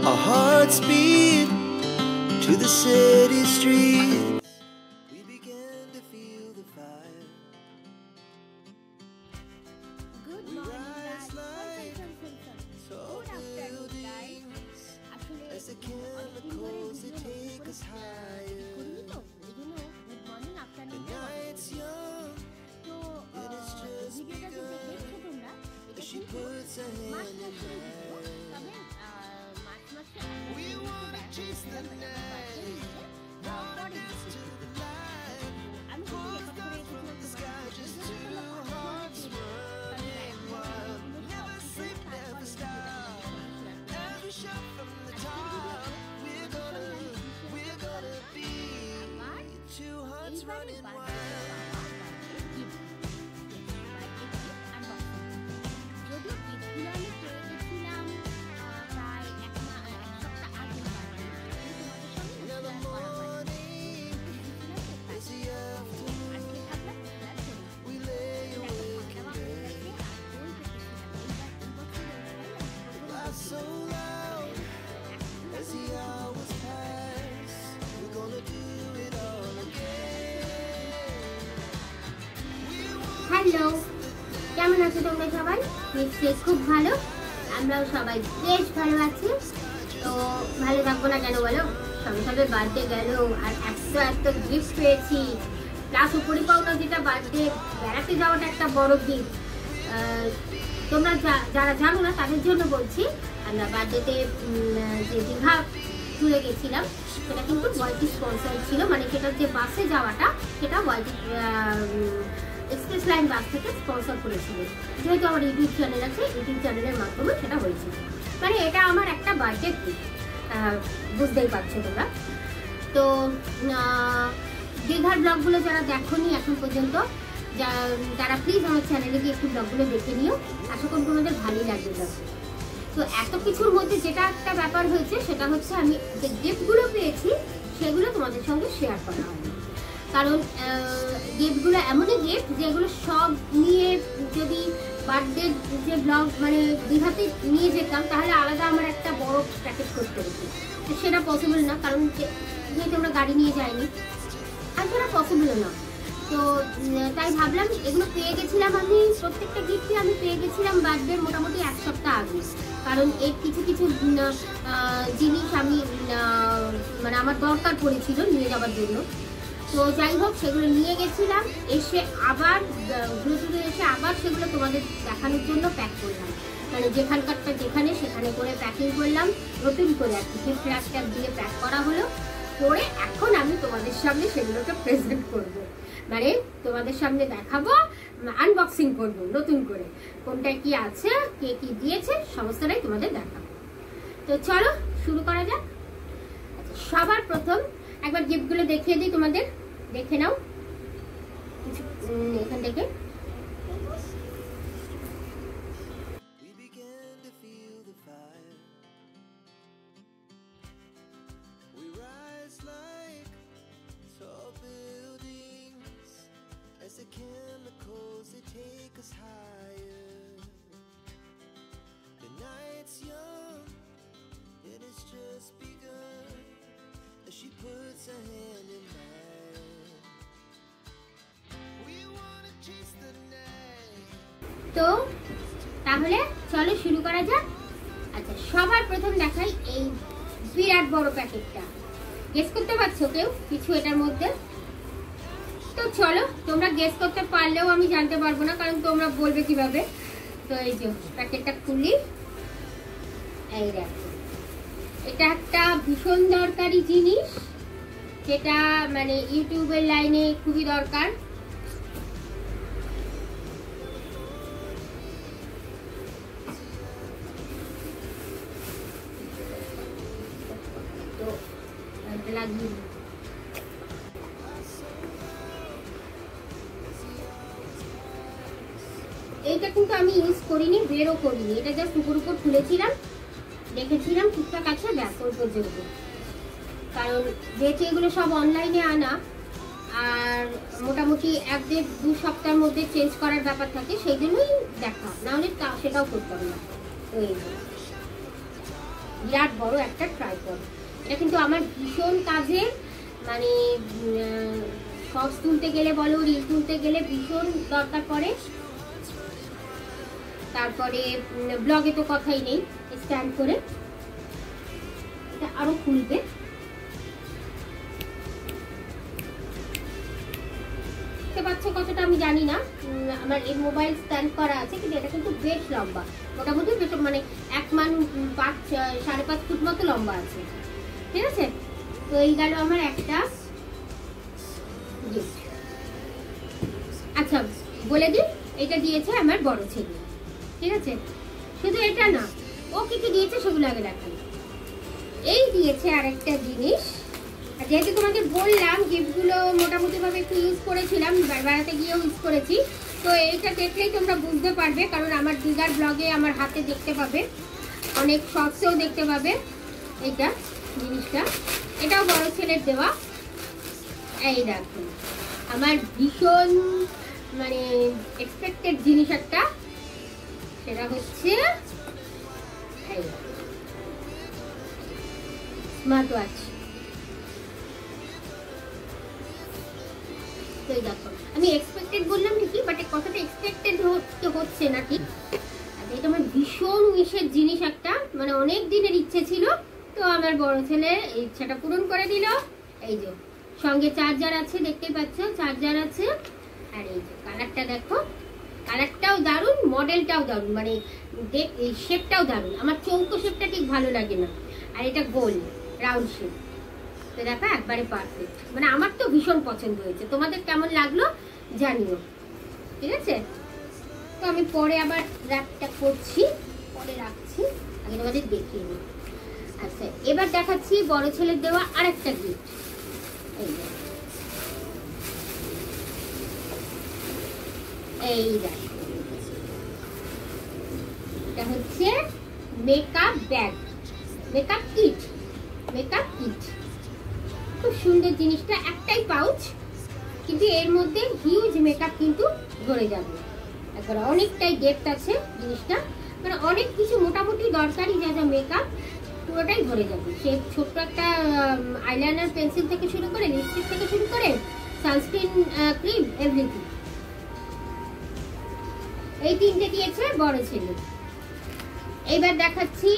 Our hearts beat to the city streets. We began to feel the fire. Good morning, guys. Tall buildings as the chemicals they take us higher. The night's young and it's just begun. She puts her hand in mine. We wanna chase the night, wanna dance to the light. Pulls down from the sky, just two hearts running wild. Never sleep, never stop. Every shot from the top. We're gonna be two hearts running wild. So loud as the hours pass, we're gonna do it all again. Hello, কেমন আছো তোমরা সবাই? নিশ্চয়ই খুব ভালো। আমরাও সবাই বেশ ভালো আছি। তো ভালো থাকবো না কেন বলো? সবে সবে বার্থডে গেল আর এত গিফট পেয়েছি। প্লাস উপরি পাওনা যেটা বার্থডে বেড়াতে যাওয়াটা একটা বড় গিফট। তোমরা যারা জানো না তাদের জন্য বলছি, আমরা বার্থডেতে যে দীঘা ট্যুরে গেছিলাম সেটা কিন্তু ওয়াইটি স্পন্সর ছিল, মানে সেটার যে বাসে যাওয়াটা সেটা ওয়াইটি এক্সপ্রেস লাইন বাস থেকে স্পন্সর করেছিল। যেহেতু আমার ইউটিউব চ্যানেল আছে, ইউটিউব চ্যানেলের মাধ্যমে সেটা হয়েছিল। মানে এটা আমার একটা বার্থডে গিফট, বুঝতেই পারছো তোমরা। তো দীঘার ব্লগগুলো যারা দেখোনি এখন পর্যন্ত, যারা প্লিজ আমার চ্যানেলে গিয়ে একটু ব্লগগুলো দেখে নিও। আশা করি তোমাদের ভালোই লাগবে। তো এত কিছুর মধ্যে যেটা একটা ব্যাপার হয়েছে সেটা হচ্ছে আমি যে গিফটগুলো পেয়েছি সেগুলো তোমাদের সঙ্গে শেয়ার করা হয়নি। কারণ গিফটগুলো এমনই গিফট যেগুলো সব নিয়ে যদি বার্থডে যে ব্লগ মানে দীঘাতে নিয়ে যেতাম তাহলে আলাদা আমার একটা বড় প্যাকেজ করতে হতো। তো সেটা পসিবল না, কারণ যেহেতু আমরা গাড়ি নিয়ে যাইনি আর সেটা পসিবল না। তো তাই ভাবলাম এগুলো পেয়ে গেছিলাম আমি, প্রত্যেকটা গিফটই আমি পেয়ে গেছিলাম বার্থডের মোটামুটি এক সপ্তাহ আগে। কারণ এর কিছু জিনিস আমি মানে আমার দরকার পড়েছিল নিয়ে যাওয়ার জন্য। তো যাই হোক সেগুলো নিয়ে গেছিলাম, এসে আবার ঘুরে এসে আবার সেগুলো তোমাদের দেখানোর জন্য প্যাক করলাম। মানে যেখানকারটা সেখানে করে প্যাকিং করলাম, নতুন করে আর কি গিফট র্যাপ দিয়ে প্যাক করা হলো। করে এখন আমি তোমাদের সামনে সেগুলোকে প্রেজেন্ট করবো, মানে তোমাদের সামনে দেখাবো, আনবক্সিং করবো নতুন করে, কোনটা কি আছে, কে কি দিয়েছে সমস্তটাই তোমাদের দেখাবো। তো চলো শুরু করা যাক। সবার প্রথম একবার গিফটগুলো দেখিয়ে দিই তোমাদের, দেখে নাও এখান থেকে। The chemicals they take us higher. The night's young and it's just begun. As she puts her hand in mine. We wanna chase the night. তো তাহলে চলো শুরু করা যাক। আচ্ছা, সবার প্রথম দেখাই এই বিরাট বড় প্যাকেটটা। গেস করতে পারছো কেউ কিছু এটার মধ্যে? তো চলো, তোমরা গেস করতে পারলেও আমি জানতে পারবো না, কারণ তোমরা বলবে কিভাবে। তো এই যে প্যাকেটটা খুলি, এই দেখো, এটা একটা ভীষণ দরকারি জিনিস, যেটা মানে ইউটিউবের লাইনে খুবই দরকার। তো লাগিয়ে এইটা কিন্তু আমি ইউজ করিনি, বেরও করিনি, এটা জাস্ট উপর খুলেছিলাম, দেখেছিলাম ঠিকঠাক আছে, ব্যাস ওই পর্যন্ত। কারণ যেহেতু এগুলো সব অনলাইনে আনা আর মোটামুটি 1-2 সপ্তাহের মধ্যে চেঞ্জ করার ব্যাপার থাকে, সেই জন্যই দেখা, নাহলে সেটাও করতাম না। তো বিরাট বড় একটা ট্রাইপড। এটা কিন্তু আমার ভীষণ কাজের, মানে শর্টস তুলতে গেলে বলো, রিল তুলতে গেলে ভীষণ দরকার পড়ে। তারপরে ব্লগে তো কথাই নেই, স্ট্যান্ড করে। এটা আরো খুলবে, পাচ্ছ কতটা আমি জানি না, আমার এই মোবাইল স্ট্যান্ড করা আছে, কিন্তু এটা কিন্তু বেশ লম্বা, মোটামুটি বেশ, মানে 1 মান 5-5.5 ফুট মতো লম্বা আছে। ঠিক আছে, তো এই গেল আমার একটা গিফট। আচ্ছা বলে দিই, এটা দিয়েছে আমার বড় ছেলে। ঠিক আছে, শুধু এটা না, ও কি কি দিয়েছে সেগুলো আগে দেখাই। এই দিয়েছে আরেকটা জিনিস, যেহেতু তোমাকে বললাম গিফটগুলো মোটামুটি ভাবে একটু ইউজ করেছিলাম, বেড়াতে গিয়েও ইউজ করেছি, তো এইটা দেখলেই তোমরা বুঝতে পারবে, কারণ আমার দিদার ব্লগে আমার হাতে দেখতে পাবে, অনেক শর্টসেও দেখতে পাবে এইটা জিনিসটা। এটাও বড় ছেলের দেওয়া। এই দেখো আমার ভীষণ মানে এক্সপেক্টেড জিনিস একটা, সেটা হচ্ছে স্মার্ট ওয়াচ। দেখো আমি এক্সপেক্টেড বললাম ঠিকই, বাট কথাটা এক্সপেক্টেড হচ্ছে না ঠিক। এটা আমার ভীষণ উইশের জিনিস একটা, মানে অনেক দিনের ইচ্ছে ছিল, তো আমার বড় ছেলে ইচ্ছাটা পূরণ করে দিল। এই যে সঙ্গে চার্জার আছে, দেখতেই পাচ্ছ চার্জার আছে, আর এই যে কালারটা দেখো, কালারটাও দারুণ, মডেলটাও দারুণ, মানে শেপটাও দারুণ। আমার চৌকো শেপটা ঠিক ভালো লাগে না, আর এটা গোল রাউন্ড শেপ, তো দেখো একবারে পারফেক্ট, মানে আমার তো ভীষণ পছন্দ হয়েছে। তোমাদের কেমন লাগলো জানিও। ঠিক আছে, তো আমি পরে আবার র্যাপটা করছি, পরে রাখছি, আগে তোমাদের দেখিয়ে নিই। আচ্ছা এবার দেখাচ্ছি বড় ছেলের দেওয়া আরেকটা গিফট। এই দেখো, এটা হচ্ছে makeup bag, makeup kit, makeup kit. খুব সুন্দর জিনিসটা, একটাই পাউচ, কিন্তু এর মধ্যে হিউজ মেকআপ কিন্তু ধরে যাবে, একবার অনেকটাই ডেপথ আছে জিনিসটা, মানে অনেক কিছু মোটামুটি দরকারি যা যা মেকআপ পুরোটাই ধরে যাবে। সে ছোট্ট একটা আইলাইনার, পেন্সিল থেকে শুরু করে, লিপস্টিক থেকে শুরু করে, সানস্ক্রিন, ক্রিম, এভরিথিং। এই তিনটে দিয়েছে বড় ছেলে। এইবার দেখাচ্ছি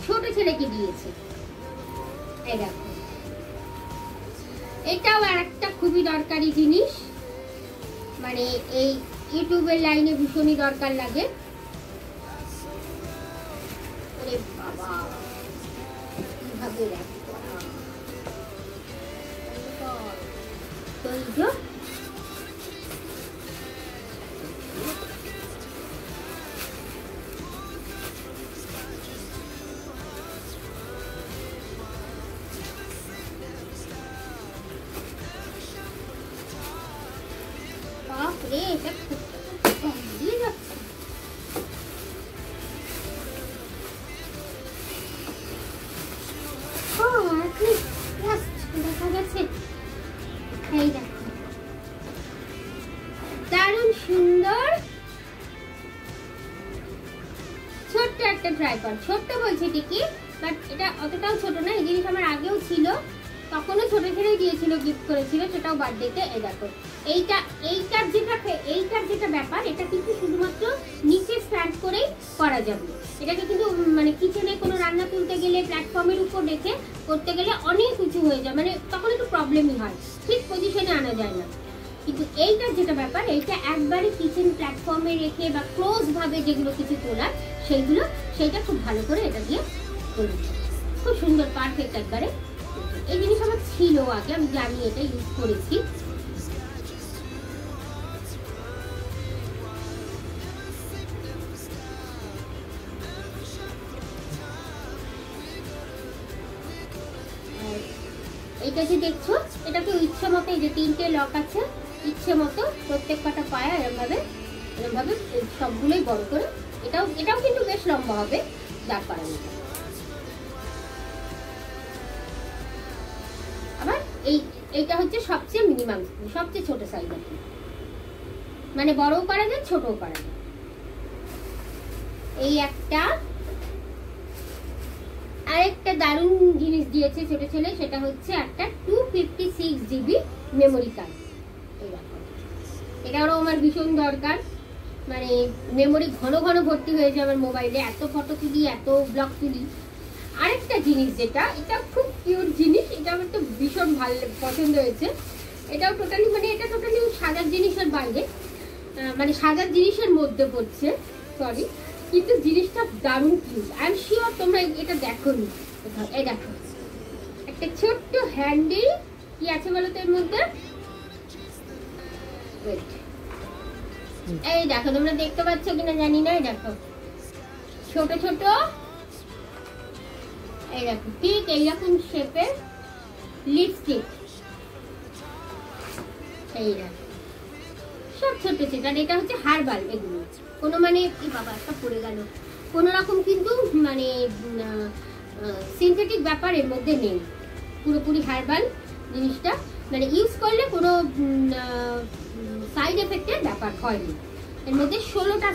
ছোট ছেলে কি দিয়েছে। এই দেখো, এটাও আর একটা খুবই দরকারি জিনিস, মানে এই ইউটিউবের লাইনে ভীষণই দরকার লাগে। ওরে বাবা, কিভাবে র্যাপ করা, তো এই যে দারুণ সুন্দর ছোট্ট একটা ট্রাইপড। ছোট্ট বলছি ঠিকই, বাট এটা অতটাও ছোট না। এই জিনিস আমার আগেও ছিল, তখনও ছোট ছেলেই দিয়েছিল, গিফট করেছিল, সেটাও বার্থডেতে। এই দেখো এইটার যেটা ব্যাপার, এটা কিন্তু শুধুমাত্র নিচে স্ট্যান্ড করেই করা যাবে। এটাকে কিন্তু মানে কিচেনে কোনো রান্না তুলতে গেলে, প্ল্যাটফর্মের উপর রেখে করতে গেলে অনেক উঁচু হয়ে যায়, মানে তখন একটু প্রবলেমই হয়, ঠিক পজিশনে আনা যায় না। কিন্তু এইটার যেটা ব্যাপার, এইটা একবারে কিচেন প্ল্যাটফর্মে রেখে বা ক্লোজ ভাবে যেগুলো কিছু তোলার সেইটা খুব ভালো করে এটা দিয়ে তুলবে, খুব সুন্দর পারফেক্ট একবারে। এই জিনিস আমার ছিল আগে, আমি জানি, এটা ইউজ করেছি। এইটা যে দেখছো, এটাকে ইচ্ছে মতো, এই যে 3টে লক আছে, ইচ্ছে মতো প্রত্যেক কটা পায়া এরকম ভাবে সবগুলোই বড় করে। এটাও কিন্তু বেশ লম্বা হবে, যা পারেন। আবার এইটা হচ্ছে সবচেয়ে মিনিমাম, সবচেয়ে ছোট সাইজ আছে, মানে বড়ও করা যায়, ছোটও করা যায়। এই একটা, আর আরেকটা দারুণ জিনিস দিয়েছে ছোট ছেলে, সেটা হচ্ছে একটা 256 GB মেমোরি কার্ড। এটাও আমার ভীষণ দরকার, মানে মেমোরি ঘন ঘন ভর্তি হয়ে যায় আমার মোবাইলে, এত ফটো তুলি, এত ব্লগ তুলি। আরেকটা জিনিস যেটা, এটা খুব কিউট জিনিস, এটা আমার তো ভীষণ ভালো পছন্দ হয়েছে। এটাও টোটালি মানে এটা টোটালি সাজার জিনিসের বাইরে, মানে সাজার জিনিসের মধ্যে পড়ছে, সরি, কিন্তু জিনিসটা দারুণ কিউট। আই এম শিওর তোমরা এটা দেখোনি কোথাও। এই দেখো একটা ছোট্ট হ্যান্ডেল, কি আছে বলো তো এর মধ্যে? এই দেখো, তোমরা দেখতে পাচ্ছ কিনা জানি না, এই দেখো ছোট ছোট, এই দেখো ঠিক এইরকম শেপের লিপস্টিক, এই দেখো সব ছোট ছোট। আর এটা হচ্ছে হার্বাল, এগুলো কোনো মানে কি বাবা একটা পড়ে গেল, কোনো রকম কিন্তু মানে সিনথেটিক ব্যাপার এর মধ্যে নেই, পুরোপুরি হার্বাল জিনিসটা, মানে ইউজ করলে কোনো সাইড এফেক্টের ব্যাপার হয়নি। এর মধ্যে 16টা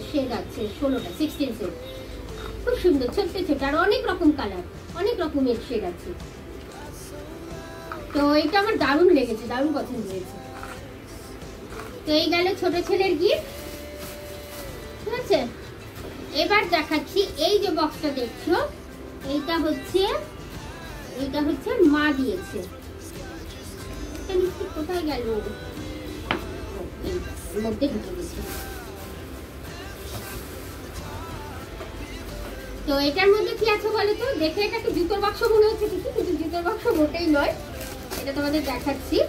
শেড আছে, 16টা 16 শেড, খুব সুন্দর ছোট্ট ছোট, আর অনেক রকম কালার, অনেক রকমের শেড আছে। তো এটা আমার দারুণ লেগেছে, দারুণ পছন্দ হয়েছে। তো এই গেল ছোট ছেলের গিফট, ঠিক আছে। এবার দেখাচ্ছি এই যে বক্সটা দেখছো, এইটা হচ্ছে মা দিয়েছে। কোথায় গেল? মধ্যে ঢুকে গেছে। তো এটার মধ্যে কি আছে বলো তো? দেখে এটা কি জুতোর বাক্স মনে হচ্ছে ঠিকই, কিন্তু জুতোর বাক্স মোটেই নয়। এটা তোমাদের দেখাচ্ছি।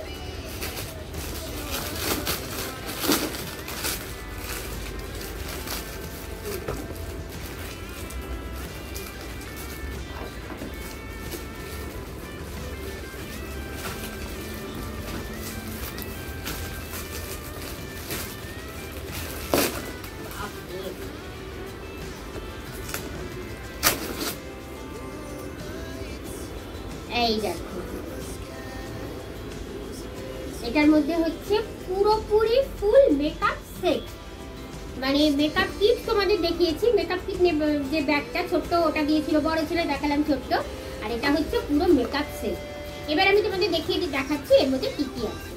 এই দেখো, এটার মধ্যে হচ্ছে পুরোপুরি ফুল মেকআপ সেট, মানে মেকআপ কিট তোমাদের দেখিয়েছি, মেকআপ কিট যে ব্যাগটা ছোট্ট ওটা দিয়েছিল, বড় ছিল দেখালাম ছোট্ট, আর এটা হচ্ছে পুরো মেকআপ সেট। এবার আমি তোমাদের দেখাচ্ছি এর মধ্যে কি কি আছে।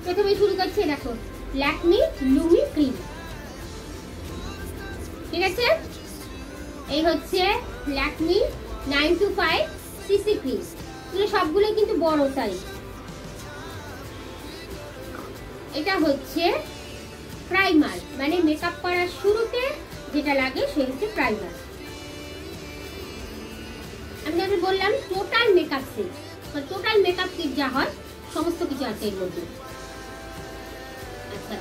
প্রথমে শুরু করছি, দেখো ল্যাকমি লুমি ক্রিম, ঠিক আছে। এই হচ্ছে ল্যাকমি 925 সিসি ক্রিম, সবগুলো কিন্তু বড় সাইজ। এটা হচ্ছে প্রাইমার, মানে মেকআপ করার শুরুতে যেটা লাগে সে হচ্ছে প্রাইমার। আমি যেটা বললাম total makeup set, total makeup kit যা হয় সমস্ত কিছু আছে এর মধ্যে। আচ্ছা,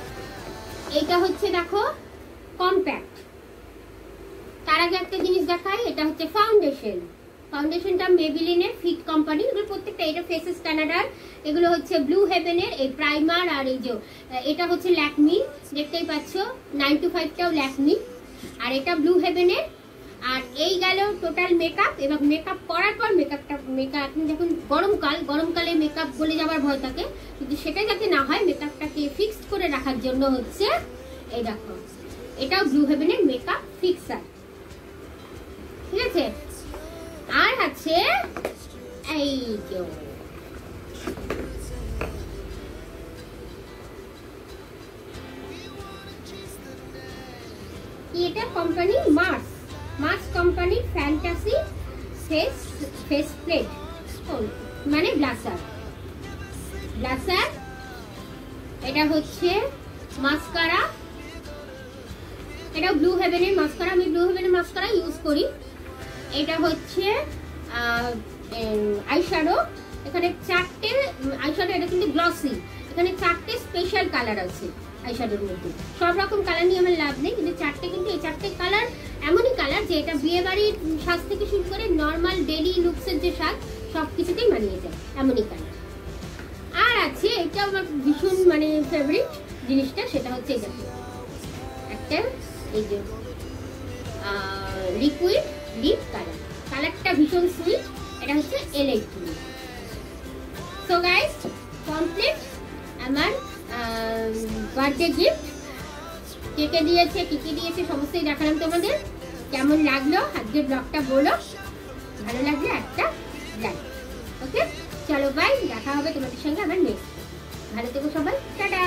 এইটা হচ্ছে দেখো কম্প্যাক্ট। তার আগে একটা জিনিস দেখাই, এটা হচ্ছে ফাউন্ডেশন। ফাউন্ডেশনটা মেবিলিনের ফিট কোম্পানি, এগুলো প্রত্যেকটা, এটা ফেসেস কানাডার, এগুলো হচ্ছে ব্লু হেভেনের এই প্রাইমার, আর এই যে এটা হচ্ছে ল্যাকমি, দেখতেই পাচ্ছ 925টাও ল্যাকমি, আর এটা ব্লু হেভেনের। আর এই গেল টোটাল মেকআপ। এবং মেকআপ করার পর মেকআপ যখন গরমকালে মেকআপ গলে যাওয়ার ভয় থাকে, কিন্তু সেটা যাতে না হয় মেকআপটাকে ফিক্সড করে রাখার জন্য হচ্ছে এই দেখো, এটাও ব্লু হেভেনের মেকআপ ফিক্সার, ঠিক আছে। আর আছে এই যে এটা company Mars company fantasy face plate, মানে ব্লাসার। এটা হচ্ছে মাস্কারা, এটা ব্লু হেভেনের মাস্কারা, আমি ব্লু হেভেনের মাস্কারা ইউজ করি। এটা হচ্ছে আইশ্যাডো, এখানে 4টে আইশ্যাডো, এটা কিন্তু গ্লসি, এখানে 4টে স্পেশাল কালার আছে আইশ্যাডোর মধ্যে। সব রকম কালার নিয়ে আমার লাভ নেই, কিন্তু 4টে, কিন্তু এই 4টে কালার এমনই কালার যে এটা বিয়ে বাড়ির সাজ থেকে শুরু করে নর্মাল ডেইলি লুকসের যে সাজ সব কিছুতেই মানিয়ে যায়, এমনই কালার। আর আছে এটা আমার ভীষণ মানে ফেভারিট জিনিসটা, সেটা হচ্ছে এটা একটা এই যে লিকুইড লিপ কালারটা ভীষণ সুইট, এটা হচ্ছে এলএইচডি। সো গাইস, কমপ্লিট আমার বার্থডে গিফট। কে দিয়েছে, কি দিয়েছে সমস্তই দেখালাম তোমাদের। কেমন লাগলো আজকের ব্লগটা বলো। ভালো লাগলে একটা লাইক। ওকে, চলো বাই, দেখা হবে তোমাদের সঙ্গে আমার নেক্সট। ভালো থেকো সবাই, টাটা।